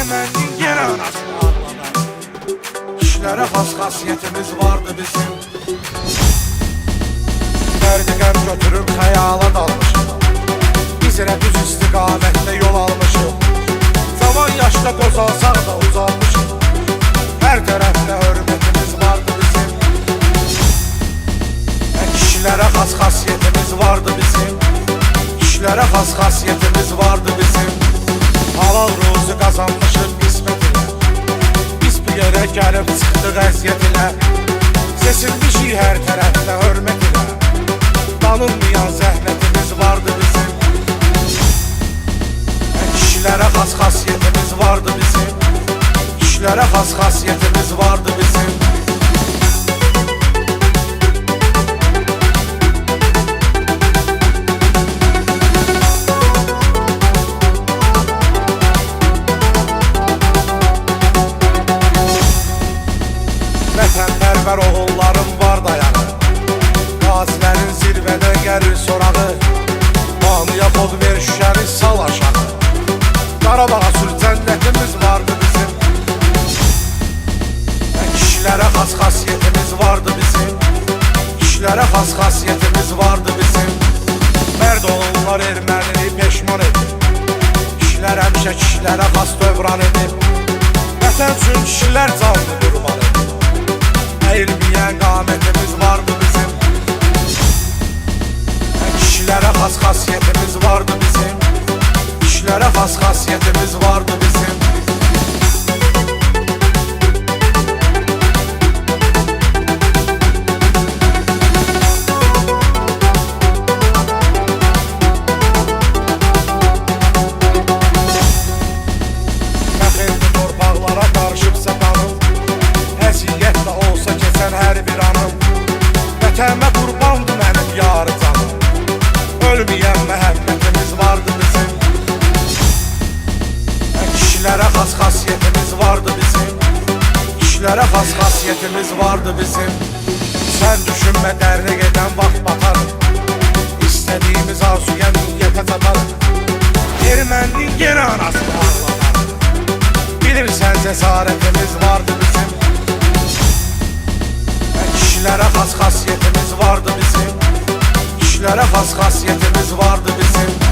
Ermənin yenə anasını ağladı. İşlərə xas xasiyyətimiz vardı bizim. Dərdi qəm götürüb xəyala dalmışıq. Biz elə düz istiqamətdə yol almışıq. Zaman yaşda qozalsaq da uzalmışıq. Hər tərəfdə hörmətimiz vardı bizim. Kişilərə xas xasiyyətimiz vardı bizim. İşlərə xas xasiyyətimiz vardı bizim. Halal ruzu qazanmışıq qismət ilə. Biz bu yerə gəlib çıxdıq əziyyət ilə. Seçilmişik hər tərəfdə hörmət ilə. Tanınmayan zəhmətimiz vardı bizim. Kişilərə xas xasiyyətimiz vardı bizim. İşlərə xas xasiyyətimiz vardı bizim. Vətənpərvər oğullarım var dayanı. Qazilərin zirvədə gəlir sorağı. Manuya kod ver şüşəni sal aşağı. Qarabağa sür cənnətimiz vardı bizim. Kişilərə xas xasiyyətimiz vardı bizim. İşlərə xas xasiyyətimiz vardı bizim. Mərd oğullar ermənini peşman edir. İşlər həmişə kişilərə xas dövran edir. Vətən üçün kişilər canlı qurban edir. Əyilməyən qamətimiz vardı bizim. Kişilərə xas xasiyyətimiz vardı bizim. İşlərə xas xasiyyətimiz vardı bizim. Məxilli torpaqlara qarışıbsa qanım. Əziyyət də olsa keçən hər bir anım. Vətənmə qurbandı mənim yarı canım. Ölməyən məhəbbətimiz vardı bizim. Kişilərə xas xasiyyətimiz vardı bizim. İşlərə xas xasiyyətimiz vardı bizim. Sən düşünmə dərdə gedən vaxt batarım. İstədiyimiz arzuya niyyətə çatarım. Ermənin yenə anasını ağladı. Bilirsən cəsarətimiz vardı bizim. Kişilərə xas xasiyyətimiz vardı bizim. İşlərə xas xasiyyətimiz vardı bizim.